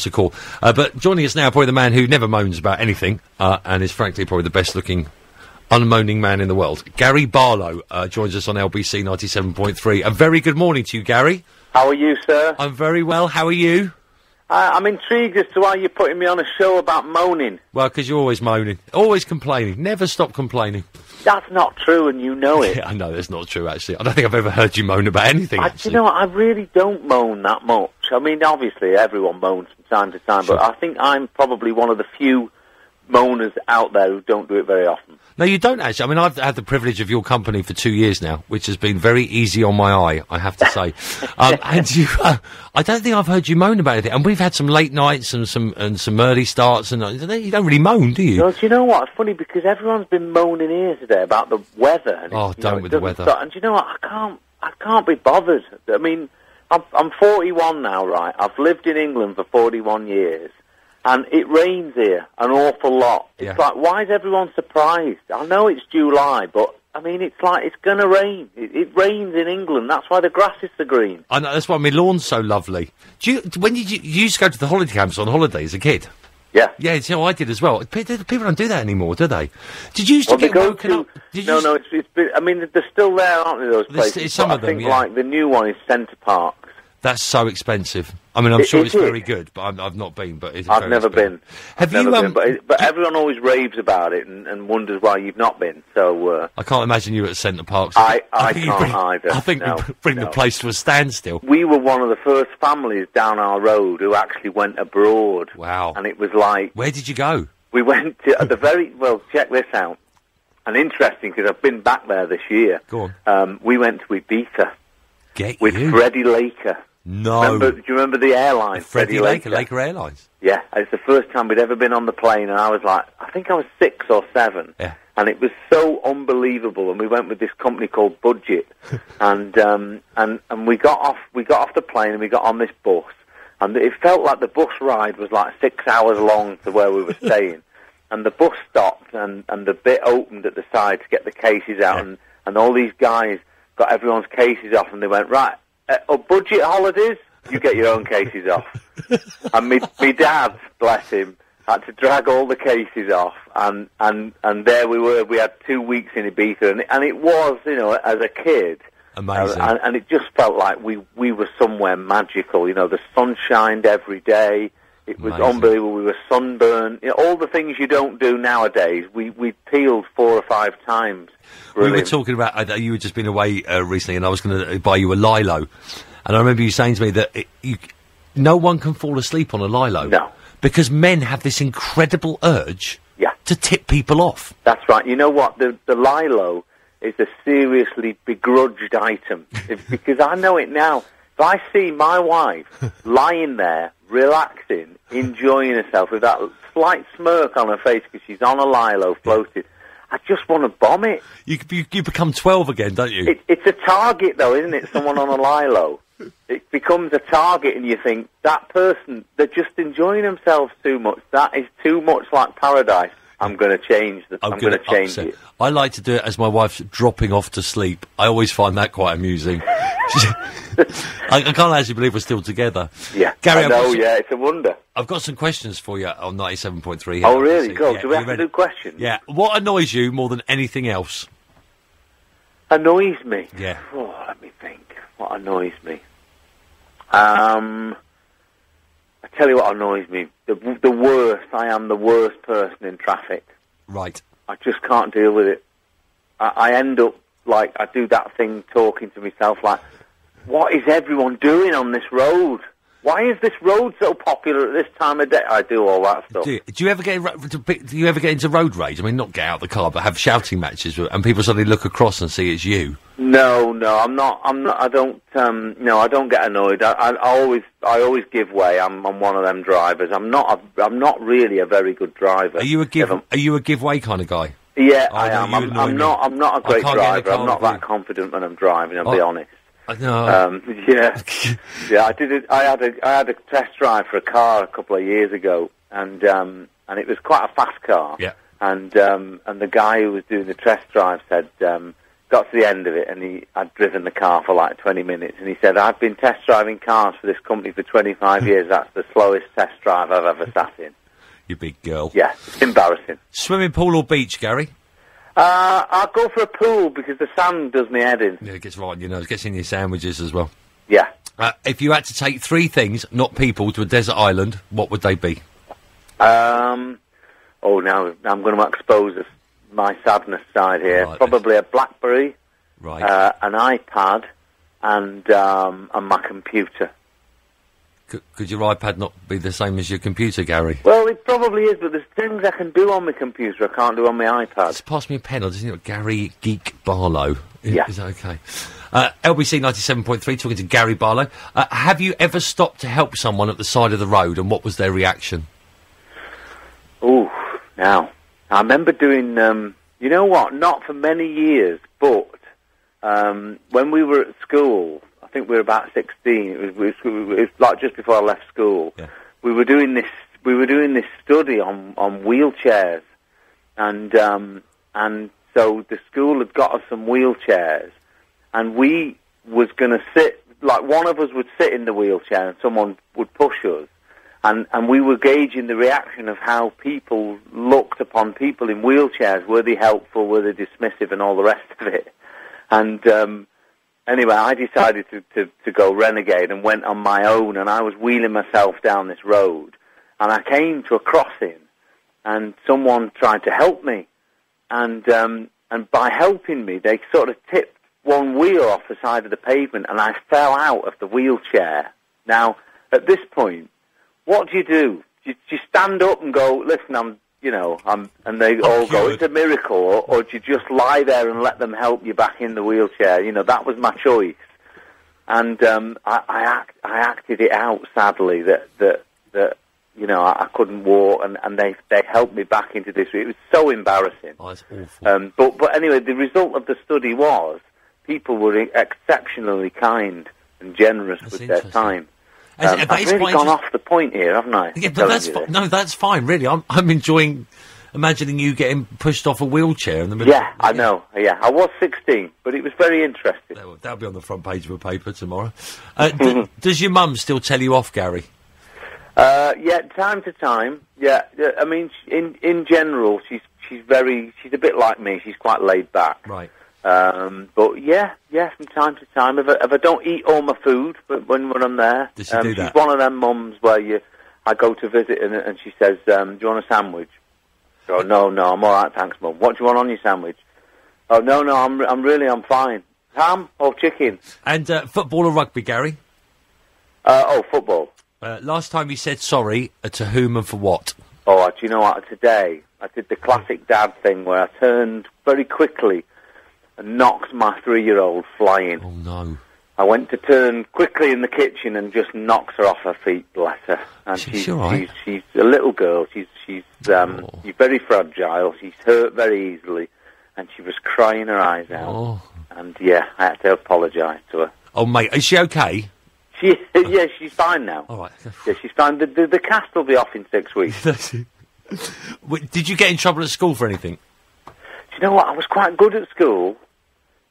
us a call. But joining us now, probably the man who never moans about anything, and is frankly probably the best-looking, unmoaning man in the world. Gary Barlow joins us on LBC 97.3. A very good morning to you, Gary. How are you, sir? I'm very well. How are you? I'm intrigued as to why you're putting me on a show about moaning. Well, because you're always moaning. Always complaining. Never stop complaining. That's not true, and you know it. Yeah, I know that's not true, actually. I don't think I've ever heard you moan about anything, You know, I really don't moan that much. I mean, obviously, everyone moans from time to time, Sure. but I think I'm probably one of the few moaners out there who don't do it very often. No, you don't, actually. I mean, I've had the privilege of your company for 2 years now, which has been very easy on my eye, I have to say. And you, I don't think I've heard you moan about anything. And we've had some late nights and some early starts, and you don't really moan, do you? No, do you know what? It's funny because everyone's been moaning here today about the weather. And With the weather. And do you know what? I can't be bothered. I mean, I'm 41 now, right? I've lived in England for 41 years. And it rains here an awful lot. It's like, why is everyone surprised? I know it's July, but, I mean, it's like, it's going to rain. It rains in England. That's why the grass is so green. I know, that's why my lawn's so lovely. When did you used to go to the holiday camps on holiday as a kid? Yeah. Yeah, you know, I did as well. People don't do that anymore, do they? Did you used to get woken up? No, I mean, they're still there, aren't they, those places? Some of them, I think, like, the new one is Centre Parks. That's so expensive. I mean, I'm sure it's very good, but I've not been. But I've never been. Have you? But everyone always raves about it and wonders why you've not been. So I can't imagine you at Centre Parks. I can't either. I think we bring the place to a standstill. We were one of the first families down our road who actually went abroad. Wow! And it was like, where did you go? We went to check this out. And interesting because I've been back there this year. Go on. We went to Ibiza with you. Freddie Laker. No. Do you remember the airline? Freddie Laker Airlines. Yeah, it's the first time we'd ever been on the plane, and I was like, I think I was 6 or 7. Yeah. And it was so unbelievable, and we went with this company called Budget, and we got off the plane and we got on this bus, and it felt like the bus ride was like 6 hours long to where we were staying, and the bus stopped and the bit opened at the side to get the cases out, and all these guys got everyone's cases off, and they went, right, budget holidays, you get your own cases off. And me dad, bless him, had to drag all the cases off, and there we were. We had 2 weeks in Ibiza, and it was, you know, as a kid, amazing, and it just felt like we were somewhere magical. You know, the sun shined every day. It was unbelievable. We were sunburned. You know, all the things you don't do nowadays. We peeled 4 or 5 times. Brilliant. We were talking about you had just been away recently, and I was going to buy you a lilo, and I remember you saying to me that no one can fall asleep on a lilo. No, because men have this incredible urge. Yeah. To tip people off. That's right. You know what? The lilo is a seriously begrudged item because I know it now. If I see my wife lying there, relaxing, enjoying herself with that slight smirk on her face because she's on a lilo floating, I just want to bomb it. You become 12 again, don't you? It's a target, though, isn't it? Someone on a lilo. It becomes a target, and you think, that person, they're just enjoying themselves too much. That is too much like paradise. I'm going to change I'm going to change it. I like to do it as my wife's dropping off to sleep. I always find that quite amusing. I can't actually believe we're still together. Yeah, Gary, it's a wonder. I've got some questions for you on 97.3. Oh, really? Cool. Do we have to do questions? Yeah. What annoys you more than anything else? Annoys me? Yeah. Oh, let me think. What annoys me? I tell you what annoys me. The worst. I am the worst person in traffic. Right. I just can't deal with it. I end up, like, I do that thing talking to myself, like, what is everyone doing on this road? Why is this road so popular at this time of day? I do all that stuff. Do you ever get into road rage? I mean, not get out of the car, but have shouting matches, and people suddenly look across and see it's you. No, I'm not. I don't get annoyed. I always give way. I'm one of them drivers. I'm not really a very good driver. Are you a give way kind of guy? Yeah, I am. I'm not a great driver. I'm not that confident when I'm driving. I'll be honest. No. Yeah. I did it. I had a test drive for a car a couple of years ago, and it was quite a fast car. Yeah. And the guy who was doing the test drive said, got to the end of it, and I'd driven the car for like 20 minutes, and he said, I've been test driving cars for this company for 25 years. That's the slowest test drive I've ever sat in. You big girl. Yeah, it's embarrassing. Swimming pool or beach, Gary? I'll go for a pool because the sand does me head in. Yeah, it gets right in your nose, gets in your sandwiches as well. Yeah. If you had to take 3 things, not people, to a desert island, what would they be? Now I'm going to expose my sadness side here. Right. Probably a BlackBerry, right? An iPad, and my computer. Could your iPad not be the same as your computer, Gary? Well, it probably is, but there's things I can do on my computer I can't do on my iPad. Just pass me a pen. I just think Gary Geek Barlow. Yeah. Is that okay? LBC 97.3, talking to Gary Barlow. Have you ever stopped to help someone at the side of the road, and what was their reaction? Ooh, now, I remember doing, you know what, not for many years, but when we were at school, I think we were about 16, it was like just before I left school, yeah. we were doing this study on wheelchairs, and so the school had got us some wheelchairs, and we was going to sit, like one of us would sit in the wheelchair and someone would push us, and we were gauging the reaction of how people looked upon people in wheelchairs. Were they helpful? Were they dismissive? And all the rest of it. And anyway, I decided to go renegade and went on my own, and I was wheeling myself down this road, and I came to a crossing, and someone tried to help me, and by helping me, they sort of tipped one wheel off the side of the pavement, and I fell out of the wheelchair. Now, at this point, what do? Do you stand up and go, listen, and they all go, it's a miracle, or do you just lie there and let them help you back in the wheelchair? You know, that was my choice. And I acted it out, sadly, that I couldn't walk, and they helped me back into this. It was so embarrassing. Oh, that's awful. But anyway, the result of the study was people were exceptionally kind and generous with their time. I've really gone off the point here, haven't I? Yeah, but that's fine, really. I'm enjoying imagining you getting pushed off a wheelchair in the middle. Yeah, I know. Yeah, I was 16, but it was very interesting. That'll be on the front page of a paper tomorrow. Does your mum still tell you off, Gary? Yeah, time to time. Yeah, I mean, in general, she's a bit like me. She's quite laid back. Right. But yeah, from time to time. If I don't eat all my food, but when I'm there, does she do that? She's one of them mums where I go to visit and she says, "Do you want a sandwich?" I go, "No, I'm all right, thanks, Mum. What do you want on your sandwich?" "Oh, no, I'm fine. Ham or chicken?" And football or rugby, Gary? Football. Last time you said sorry, to whom and for what? Oh, do you know what? Today I did the classic dad thing where I turned very quickly and knocked my 3-year-old flying. Oh, no. I went to turn quickly in the kitchen and just knocked her off her feet, bless her. And she's all right? She's a little girl. She's very fragile. She's hurt very easily. And she was crying her eyes out. Oh. And, yeah, I had to apologise to her. Oh, mate, is she okay? Yeah, she's fine now. All right. Yeah, she's fine. The cast will be off in 6 weeks. Did you get in trouble at school for anything? Do you know what? I was quite good at school.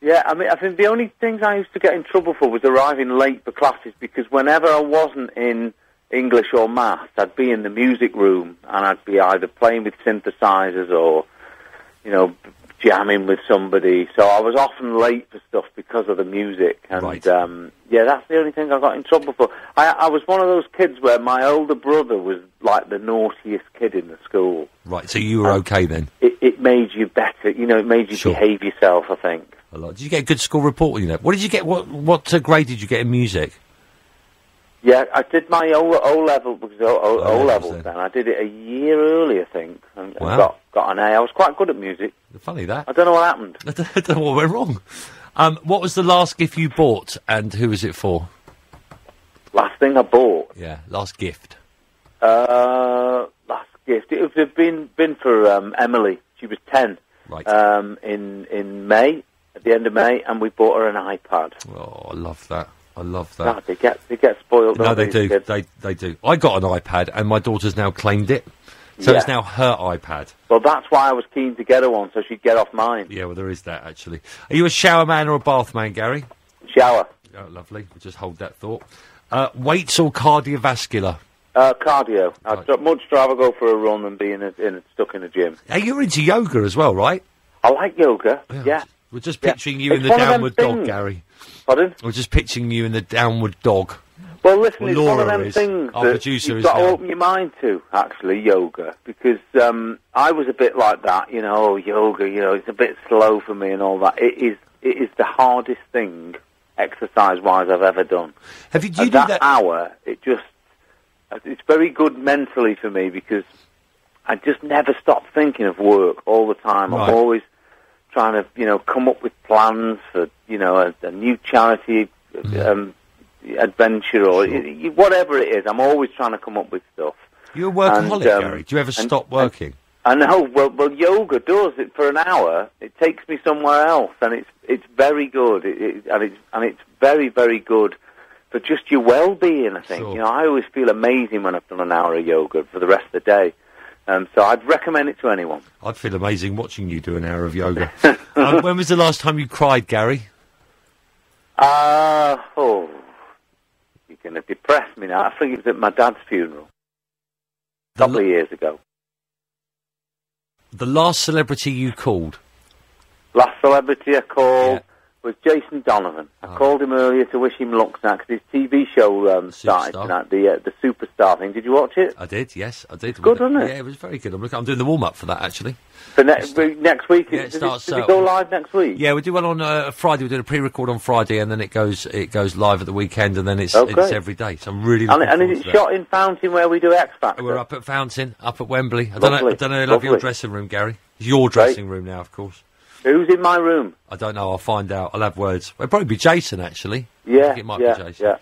Yeah, I mean, I think the only things I used to get in trouble for was arriving late for classes, because whenever I wasn't in English or maths, I'd be in the music room and I'd be either playing with synthesizers or, jamming with somebody. So I was often late for stuff because of the music. And, right. That's the only thing I got in trouble for. I was one of those kids where my older brother was like the naughtiest kid in the school. Right, so you were okay then? It made you better, it made you behave yourself, I think. A lot. Did you get a good school report? What did you get? What grade did you get in music? Yeah, I did my O level because O levels then. I did it a year early, I think, and got an A. I was quite good at music. Funny that. I don't know what happened. I don't know what went wrong. What was the last gift you bought, and who was it for? Last thing I bought. Yeah, last gift. Last gift. It would have been for Emily. She was 10. Right. In May. At the end of May, and we bought her an iPad. Oh, I love that. God, they get spoiled. No, they do. They do. I got an iPad, and my daughter's now claimed it. So it's now her iPad. Well, that's why I was keen to get her one, so she'd get off mine. Yeah, well, there is that, actually. Are you a shower man or a bath man, Gary? Shower. Oh, lovely. We'll just hold that thought. Weights or cardiovascular? Cardio. I'd much rather go for a run than be stuck in a gym. Hey, you're into yoga as well, right? I like yoga, yeah. We're just picturing you in the downward dog, Gary. Pardon? We're just picturing you in the downward dog. Well, listen, it's Laura one of them things that you've got to open your mind to, actually, yoga. Because I was a bit like that, yoga, it's a bit slow for me and all that. It is the hardest thing, exercise-wise, I've ever done. Do you do that hour, it's very good mentally for me because I just never stop thinking of work all the time. Right. I'm always trying to, come up with plans for, a new charity adventure or whatever it is. I'm always trying to come up with stuff. You're a workaholic, Gary. Do you ever stop working? I know. Well, yoga does it for an hour. It takes me somewhere else, and it's very good. And it's very, very good for just your well-being. I think. Sure. I always feel amazing when I've done an hour of yoga for the rest of the day. So I'd recommend it to anyone. I'd feel amazing watching you do an hour of yoga. When was the last time you cried, Gary? You're going to depress me now. I think it was at my dad's funeral a couple of years ago. The last celebrity you called? Last celebrity I called was Jason Donovan. I called him earlier to wish him luck now because his TV show started tonight, the Superstar thing. Did you watch it? I did, yes, I did. Good, wasn't it? Yeah, it was very good. I'm doing the warm-up for that, actually. For next week? Yeah, does it go live next week? Yeah, we do one on Friday. We do a pre-record on Friday, and then it goes live at the weekend, and then it's every day. So I'm really looking forward to is it shot in Fountain where we do X Factor? We're up at Fountain, up at Wembley. I don't know. I love your dressing room, Gary. It's your dressing room now, of course. Who's in my room? I don't know. I'll find out. I'll have words. It'll probably be Jason, actually. Yeah, I think it might be Jason.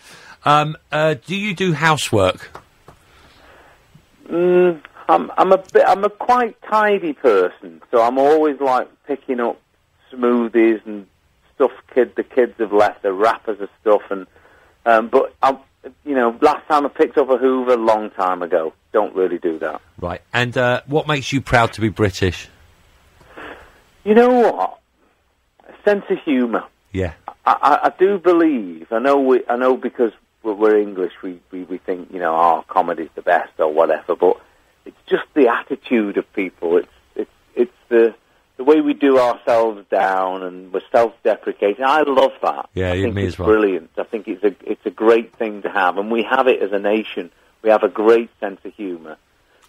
Yeah. Do you do housework? I'm a quite tidy person, so I'm always like picking up smoothies and stuff the kids have left, the wrappers of stuff, and but last time I picked up a Hoover a long time ago. Don't really do that. Right. And what makes you proud to be British? You know what? A sense of humour. Yeah. I do believe. I know because we're English. We think our comedy's the best or whatever. But it's just the attitude of people. It's the way we do ourselves down and we're self-deprecating. I love that. Yeah, I think me it's as well. Brilliant. I think it's a great thing to have, and we have it as a nation. We have a great sense of humour.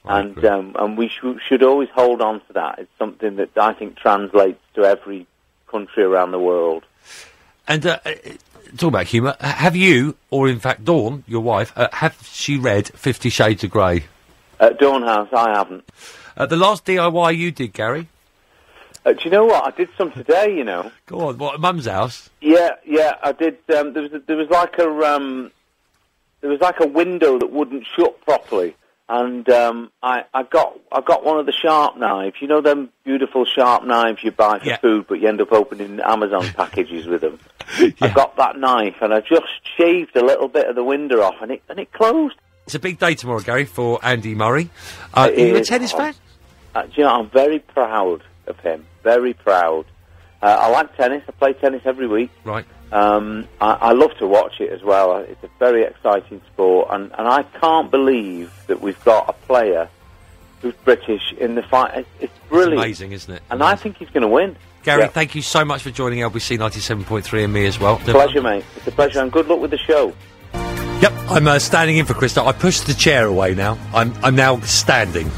And we should always hold on to that. It's something that I think translates to every country around the world. And talking about humour, have you, or in fact Dawn, your wife, have she read 50 Shades of Grey? Dawn has, I haven't. The last DIY you did, Gary? Do you know what? I did some today, Go on, what, at Mum's house? Yeah, I did. There was like a window that wouldn't shut properly. And I got one of the sharp knives. You know them beautiful sharp knives you buy for food, but you end up opening Amazon packages with them. Yeah. I got that knife, and I just shaved a little bit of the window off, and it closed. It's a big day tomorrow, Gary, for Andy Murray. Are you a tennis fan? I'm very proud of him. Very proud. I like tennis. I play tennis every week. Right. I love to watch it as well. It's a very exciting sport, and I can't believe that we've got a player who's British in the fight. It's brilliant. It's amazing, isn't it? And I think he's going to win. Gary, thank you so much for joining LBC 97.3 and me as well. It's a pleasure, mate. It's a pleasure, and good luck with the show. Yep, I'm standing in for Krista. I pushed the chair away now. I'm now standing.